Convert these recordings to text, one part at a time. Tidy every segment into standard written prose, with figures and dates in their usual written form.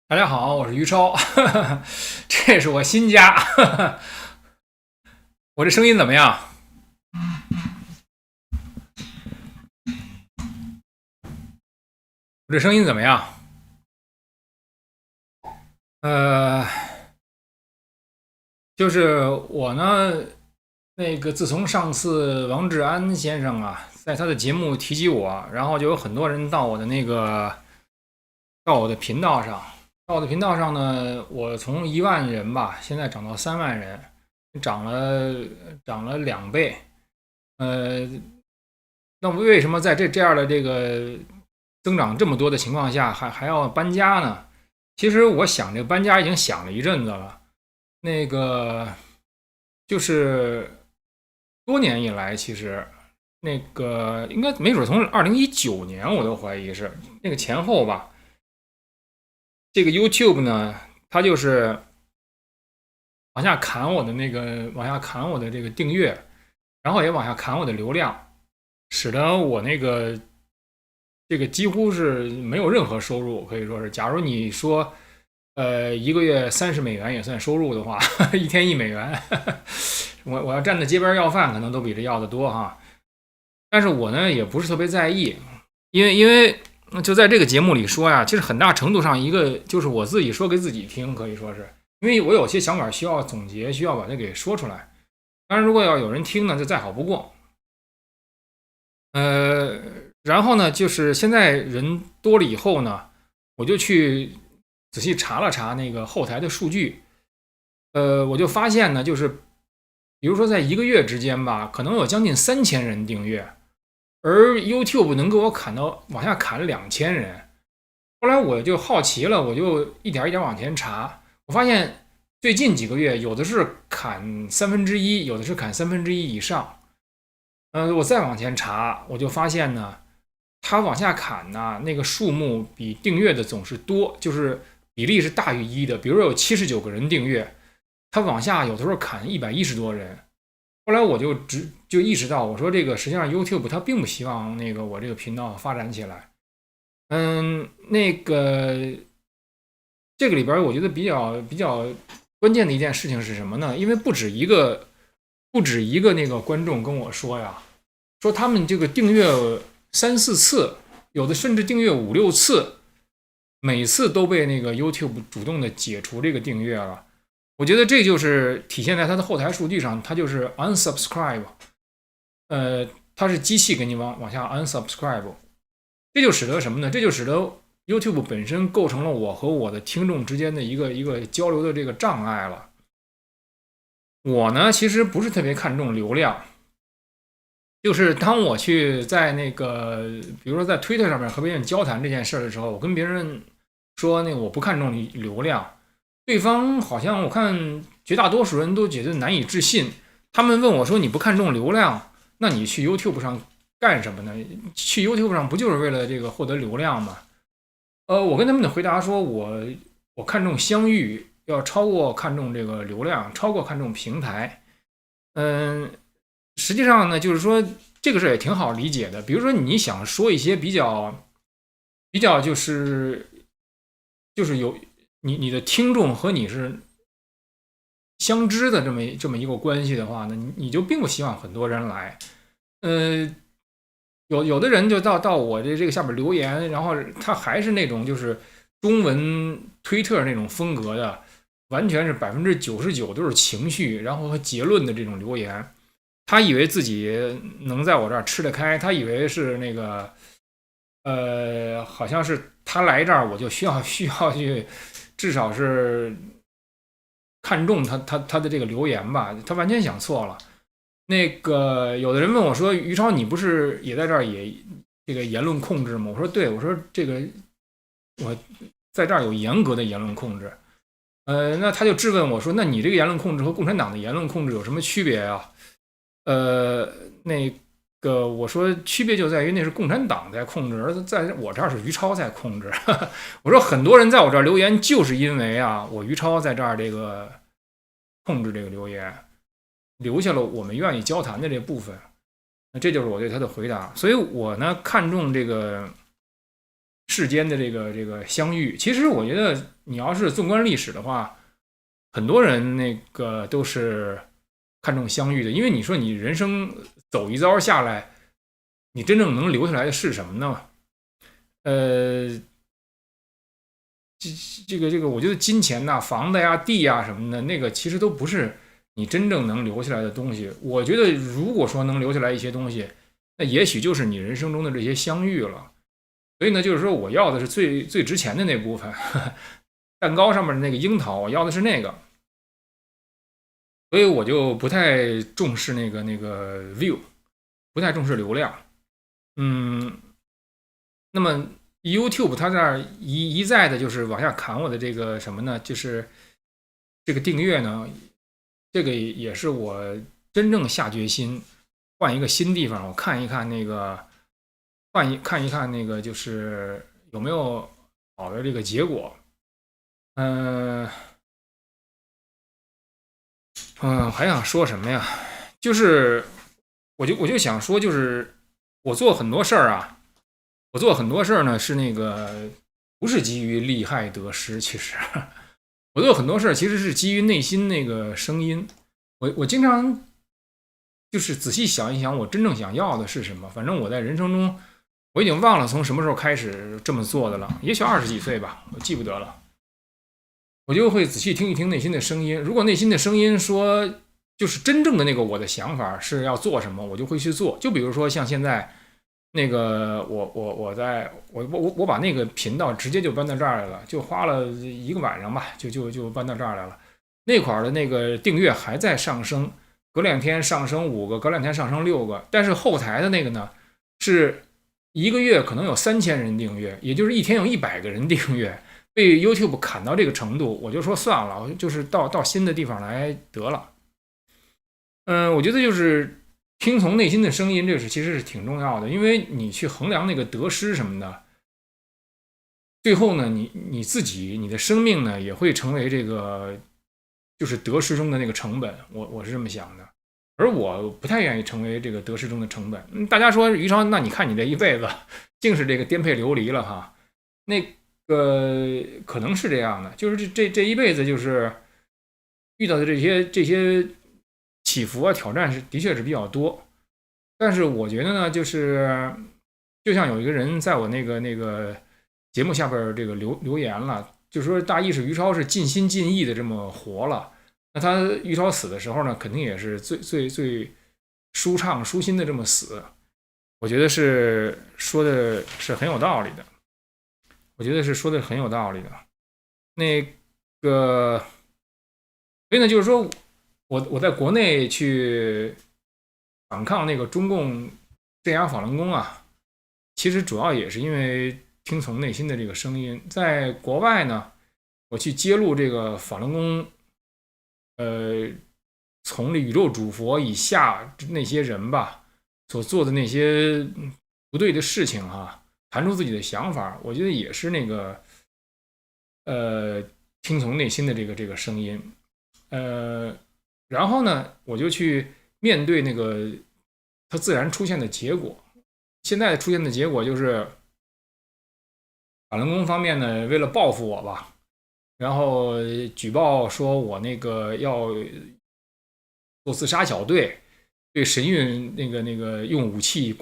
大家好，我是于超，这是我新家，我这声音怎么样？我这声音怎么样？呃，就是我呢，自从上次王志安先生啊，在他的节目提及我，然后就有很多人到我的频道上，到我的频道上呢，我从1万人吧，现在涨到3万人，涨了2倍。呃，那么为什么在这样的增长这么多的情况下，还要搬家呢？其实我想这个搬家已经想了一阵子了，那个就是多年以来，其实应该没准从2019年我都怀疑是那个前后吧。这个 YouTube 呢，它就是往下砍我的这个订阅，然后也往下砍我的流量，使得我这个几乎是没有任何收入，可以说是，假如你说，一个月30美元也算收入的话，一天1美元，我要站在街边要饭，可能都比这要的多哈。但是我呢也不是特别在意，因为就在这个节目里说呀，其实很大程度上一个就是我自己说给自己听，可以说是因为我有些想法需要总结，需要把它给说出来。当然，如果要有人听呢，就再好不过。呃，然后呢，就是现在人多了以后呢，我就去仔细查了查那个后台的数据，我就发现呢，就是比如说在一个月之间吧，可能有将近3000人订阅，而 YouTube 能给我往下砍2000人。后来我就好奇了，我就一点一点往前查，我发现最近几个月有的是砍1/3，有的是砍1/3以上。我再往前查，我就发现呢，它往下砍呢，那个数目比订阅的总是多，就是比例是大于1的。比如有79个人订阅，它往下有的时候砍110多人。后来我就意识到，我说这个实际上 YouTube 它并不希望我这个频道发展起来。这个里边我觉得比较关键的一件事情是什么呢？因为不止一个那个观众跟我说呀，说他们这个订阅3、4次，有的甚至订阅5、6次，每次都被那个 YouTube 主动的解除这个订阅了。我觉得这就是体现在它的后台数据上，它就是 unsubscribe，它是机器给你往下 unsubscribe，这就使得什么呢？这就使得 YouTube 本身构成了我和我的听众之间的一个交流的这个障碍了。我呢，其实不是特别看重流量，就是当我去在比如说在 Twitter 上面和别人交谈这件事的时候，我跟别人说我不看重流量，对方好像我看绝大多数人都觉得难以置信。他们问我说：“你不看重流量，那你去 YouTube 上干什么呢？去 YouTube 上不就是为了这个获得流量吗？”我跟他们的回答说，我看重相遇，要超过看重这个流量，超过看重平台。实际上呢，就是说这个事也挺好理解的。比如说你想说一些比较就是有你的听众和你是相知的这么一个关系的话呢，你就并不希望很多人来。呃，有的人就到我这个下面留言，然后他还是那种就是中文推特那种风格的，完全是99%都是情绪，然后和结论的这种留言。他以为自己能在我这儿吃得开，他以为是好像是他来这儿我就需要去，至少是看中他的这个留言吧，他完全想错了。有的人问我说：“于超，你不是也在这儿也这个言论控制吗？”我说：“对，我说这个我在这儿有严格的言论控制。”那他就质问我说：“那你这个言论控制和共产党的言论控制有什么区别啊？”呃，我说区别就在于那是共产党在控制，而在我这儿是于超在控制。我说很多人在我这儿留言，就是因为啊，我于超在这儿这个控制这个留言，留下了我们愿意交谈的这部分。那这就是我对他的回答。所以我呢看重这个世间的这个相遇。其实我觉得你要是纵观历史的话，很多人那个都是看重相遇的，因为你说你人生走一遭下来，你真正能留下来的是什么呢？这个，我觉得金钱呐、房子呀、地呀什么的，那个其实都不是你真正能留下来的东西。我觉得，如果说能留下来一些东西，那也许就是你人生中的这些相遇了。所以呢，就是说我要的是最值钱的那部分，蛋糕上面的那个樱桃，我要的是那个。所以我就不太重视那个 view，不太重视流量。那么 YouTube 它这儿一再的就是往下砍我的这个什么呢？就是这个订阅呢，这个也是我真正下决心换一个新地方，我看一看那个，看一看那个就是有没有好的这个结果。还想说什么呀？就是我就想说，就是我做很多事儿啊，我做很多事儿呢是那个不是基于利害得失，其实我做很多事儿其实是基于内心那个声音。我经常就是仔细想一想，我真正想要的是什么。反正我在人生中，我已经忘了从什么时候开始这么做的了，也许20几岁吧，我记不得了。我就会仔细听一听内心的声音。如果内心的声音说，就是真正的那个我的想法是要做什么，我就会去做。就比如说像现在那个，我把那个频道直接就搬到这儿来了，就花了1个晚上吧，就搬到这儿来了。那块儿的那个订阅还在上升，隔2天上升5个，隔2天上升6个。但是后台的那个呢，是1个月可能有3000人订阅，也就是一天有100个人订阅。被 YouTube 砍到这个程度，我就说算了，我就是到新的地方来得了。我觉得就是听从内心的声音，这是其实是挺重要的，因为你去衡量那个得失什么的，最后呢，你自己你的生命呢也会成为这个就是得失中的那个成本，我是这么想的。而我不太愿意成为这个得失中的成本。大家说于超，那你看你这一辈子竟是这个颠沛流离了哈，那可能是这样的，就是这一辈子就是遇到的这些起伏啊挑战的确是比较多。但是我觉得呢，就像有一个人在我那个节目下边这个留言了，就说大意是于超是尽心尽意的这么活了。那他于超死的时候呢，肯定也是最舒畅舒心的这么死。我觉得是说的是很有道理的。我觉得是说的很有道理的。那个，所以呢，就是说我在国内去反抗那个中共镇压法轮功啊，其实主要也是因为听从内心的这个声音。在国外呢，我去揭露这个法轮功，从这宇宙主佛以下那些人吧所做的那些不对的事情哈，谈出自己的想法，我觉得也是那个听从内心的这个声音。然后呢，我就去面对那个它自然出现的结果。现在出现的结果就是法轮功方面呢，为了报复我吧，然后举报说我那个要做自杀小队，对神韵那个用武器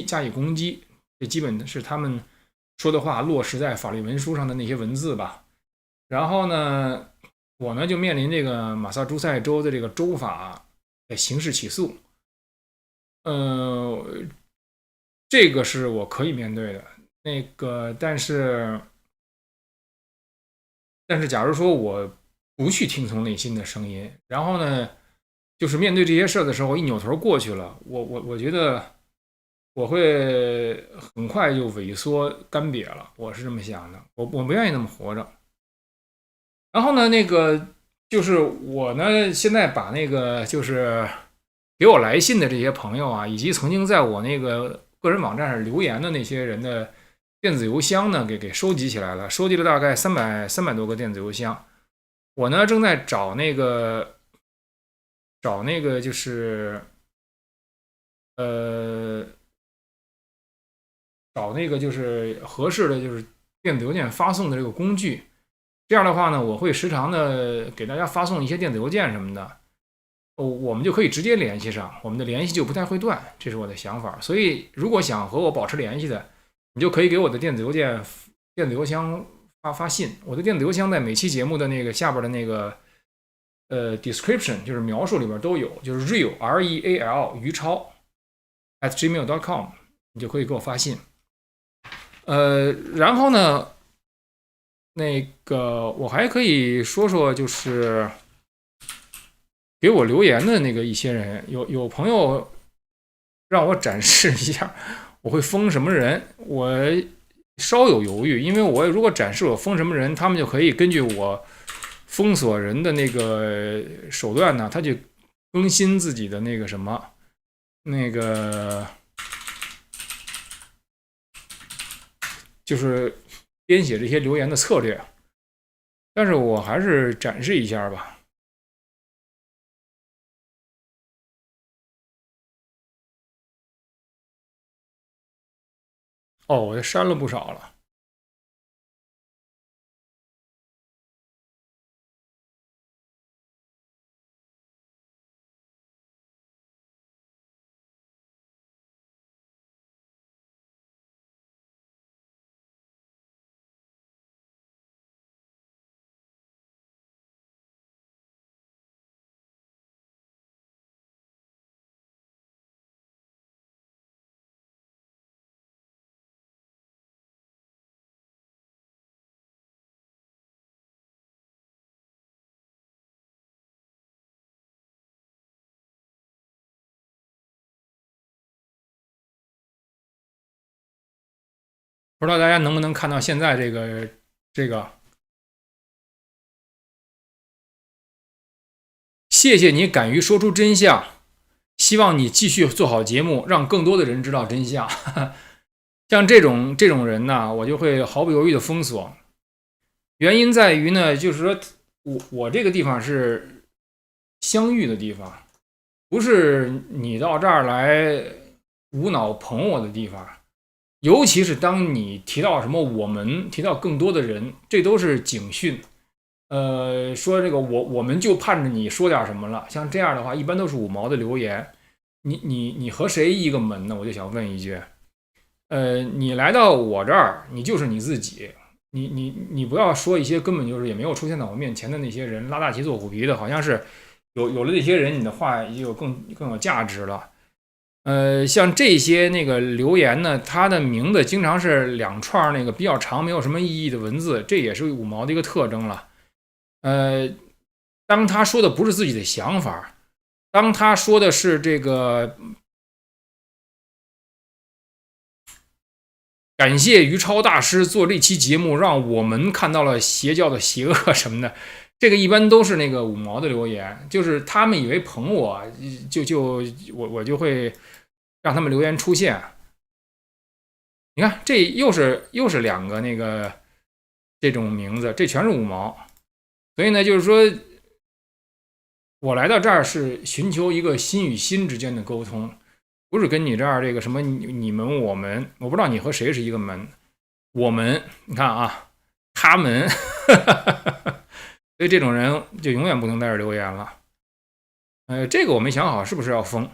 加以攻击，这基本是他们说的话落实在法律文书上的那些文字吧。然后呢，我呢就面临这个马萨诸塞州的这个州法的刑事起诉。这个是我可以面对的。那个，但是假如说我不去听从内心的声音，然后呢，就是面对这些事儿的时候，一扭头过去了，我觉得我会很快就萎缩干瘪了，我是这么想的，我不愿意那么活着。然后呢，那个就是我呢，现在把那个就是给我来信的这些朋友啊，以及曾经在我那个个人网站上留言的那些人的电子邮箱呢，给收集起来了，收集了大概300多个电子邮箱。我呢正在找那个就是找那个就是合适的就是电子邮件发送的这个工具。这样的话呢，我会时常的给大家发送一些电子邮件什么的，我们就可以直接联系上，我们的联系就不太会断，这是我的想法。所以如果想和我保持联系的，你就可以给我的电子邮箱发信。我的电子邮箱在每期节目的那个下边的那个description 就是描述里边都有，就是 real 于超 @gmail.com， 你就可以给我发信。然后呢，那个我还可以说说，就是给我留言的那个一些人，有朋友让我展示一下我会封什么人，我稍有犹豫，因为我如果展示我封什么人，他们就可以根据我封锁人的那个手段呢，他就更新自己的那个什么，那个就是编写这些留言的策略。但是我还是展示一下吧。哦，我也删了不少了。不知道大家能不能看到现在这个？谢谢你敢于说出真相，希望你继续做好节目，让更多的人知道真相。像这种人呢，我就会毫不犹豫的封锁。原因在于呢，就是说我这个地方是相遇的地方，不是你到这儿来无脑捧我的地方。尤其是当你提到什么我们，提到更多的人，这都是警讯。说这个我们就盼着你说点什么了。像这样的话，一般都是五毛的留言。你和谁一个门呢？我就想问一句。你来到我这儿，你就是你自己。你不要说一些根本就是也没有出现在我面前的那些人，拉大旗做虎皮的，好像是有了这些人，你的话就更有价值了。像这些那个留言呢，它的名字经常是两串那个比较长、没有什么意义的文字，这也是五毛的一个特征了。当他说的不是自己的想法，当他说的是这个感谢于超大师做这期节目，让我们看到了邪教的邪恶什么的，这个一般都是那个五毛的留言，就是他们以为捧我，我就会让他们留言出现。你看，这又是两个那个这种名字，这全是五毛。所以呢，就是说我来到这儿是寻求一个心与心之间的沟通，不是跟你这儿这个什么你们我们，我不知道你和谁是一个门。我们，你看啊，他们，所以这种人就永远不能在这儿留言了。这个我没想好是不是要封。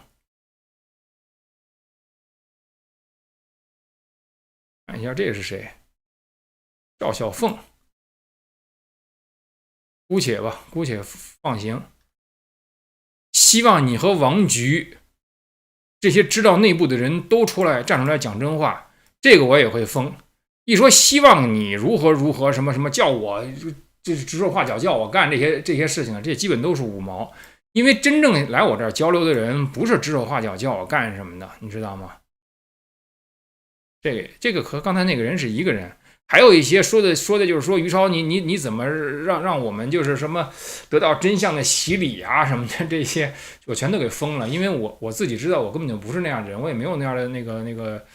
看一下这是谁？赵小凤。姑且吧，姑且放行。希望你和王局这些知道内部的人都站出来讲真话，这个我也会封。一说希望你如何什么什么，叫我这指手画脚，叫我干这些事情，这基本都是五毛。因为真正来我这儿交流的人，不是指手画脚叫我干什么的，你知道吗？这个和刚才那个人是一个人。还有一些说的就是说，于超你怎么让我们就是什么得到真相的洗礼啊什么的，这些我全都给封了。因为我自己知道我根本就不是那样的人，我也没有那样的那个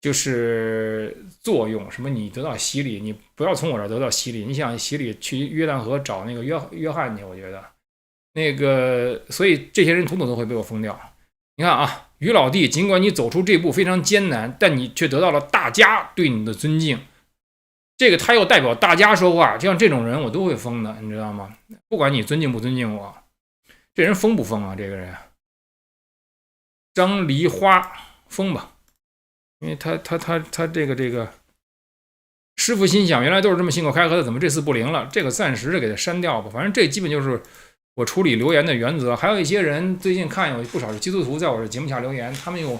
就是作用。什么你得到洗礼，你不要从我这儿得到洗礼，你想洗礼去约旦河找那个约翰去，我觉得那个，所以这些人统统都会被我封掉。你看啊，于老弟，尽管你走出这步非常艰难，但你却得到了大家对你的尊敬。这个他又代表大家说话，就像这种人我都会封的，你知道吗？不管你尊敬不尊敬我，这人封不封啊？这个人张梨花封吧，因为他这个师傅心想，原来都是这么信口开河的，怎么这次不灵了？这个暂时的给他删掉吧，反正这基本就是我处理留言的原则。还有一些人最近看有不少是基督徒在我的节目下留言，他们又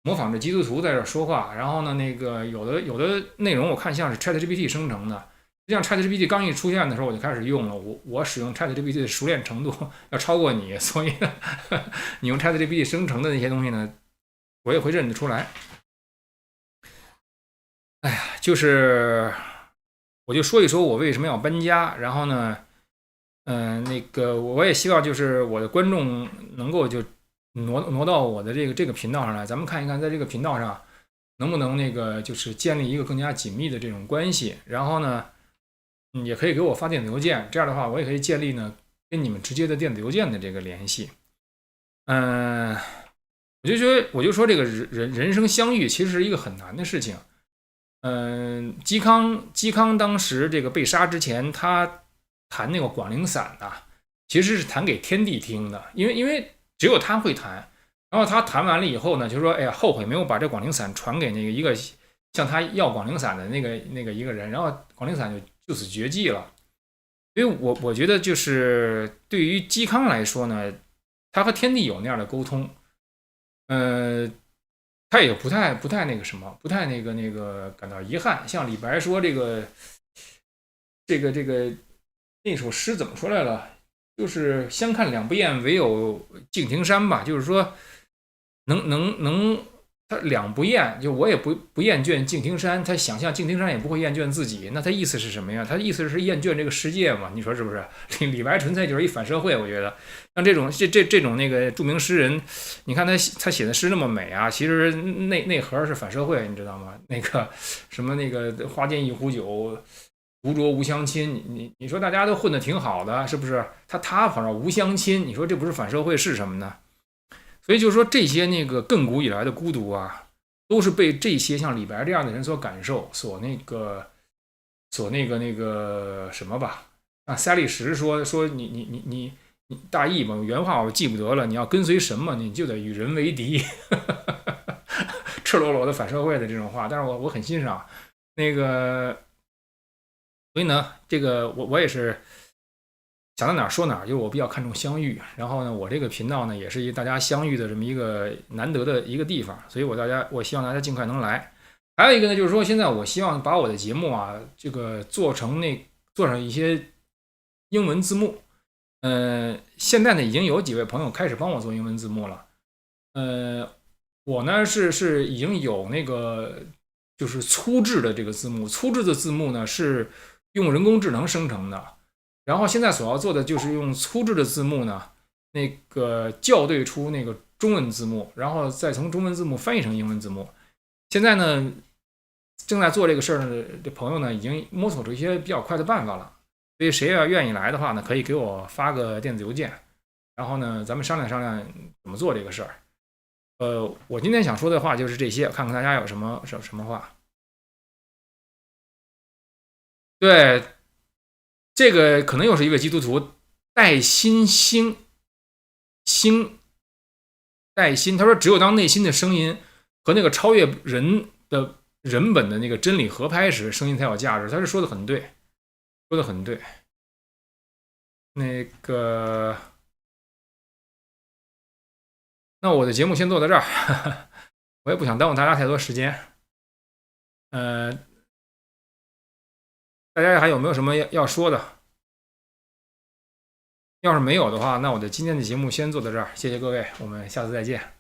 模仿着基督徒在这说话，然后呢，那个有的内容我看像是 ChatGPT 生成的，就像 ChatGPT 刚一出现的时候我就开始用了，我使用 ChatGPT 的熟练程度要超过你，所以呢，你用 ChatGPT 生成的那些东西呢，我也会认得出来。哎呀，就是我就说一说我为什么要搬家，然后呢，那个我也希望就是我的观众能够就挪到我的这个频道上来，咱们看一看在这个频道上能不能那个就是建立一个更加紧密的这种关系，然后呢，也可以给我发电子邮件，这样的话我也可以建立呢跟你们直接的电子邮件的这个联系。我就说这个人生相遇其实是一个很难的事情。嵇康当时这个被杀之前，他弹那个广陵散呐，其实是弹给天地听的，因为只有他会弹。然后他弹完了以后呢，就说：“哎呀，后悔没有把这广陵散传给那个一个向他要广陵散的那个一个人。”然后广陵散就此绝迹了。所以我觉得就是对于嵇康来说呢，他和天地有那样的沟通，他也不太那个什么，不太那个感到遗憾。像李白说这个那首诗怎么说来了？就是相看两不厌，唯有敬亭山吧。就是说能他两不厌，就我也不厌倦敬亭山，他想象敬亭山也不会厌倦自己。那他意思是什么呀？他意思是厌倦这个世界嘛？你说是不是？李白纯粹就是一反社会，我觉得像这种那个著名诗人，你看他写的诗那么美啊，其实内核是反社会，你知道吗？那个什么那个花间一壶酒，独酌无相亲，你说大家都混得挺好的，是不是？他跑上无相亲，你说这不是反社会是什么呢？所以就是说，这些那个亘古以来的孤独啊，都是被这些像李白这样的人所感受，所那个什么吧？啊，赛利什说你大意嘛，原话我记不得了。你要跟随神嘛，你就得与人为敌，赤裸裸的反社会的这种话。但是我很欣赏那个，所以呢，这个我也是。想到哪儿说哪儿，就是我比较看重相遇。然后呢，我这个频道呢，也是大家相遇的这么一个难得的一个地方，所以我希望大家尽快能来。还有一个呢，就是说现在我希望把我的节目啊，这个做上一些英文字幕。现在呢已经有几位朋友开始帮我做英文字幕了。我呢是已经有那个就是粗制的这个字幕，粗制的字幕呢是用人工智能生成的。然后现在所要做的就是用粗制的字幕呢，那个校对出那个中文字幕，然后再从中文字幕翻译成英文字幕。现在呢，正在做这个事儿的朋友呢，已经摸索出一些比较快的办法了。所以谁要愿意来的话呢，可以给我发个电子邮件，然后呢，咱们商量商量怎么做这个事儿。我今天想说的话就是这些，看看大家有什么话。对。这个可能又是一位基督徒，带心带心，他说只有当内心的声音和那个超越人本的那个真理合拍时，声音才有价值。他是说的很对，说的很对。那个，那我的节目先做到这儿，我也不想耽误大家太多时间。大家还有没有什么要说的？要是没有的话，那我的今天的节目先做到这儿，谢谢各位，我们下次再见。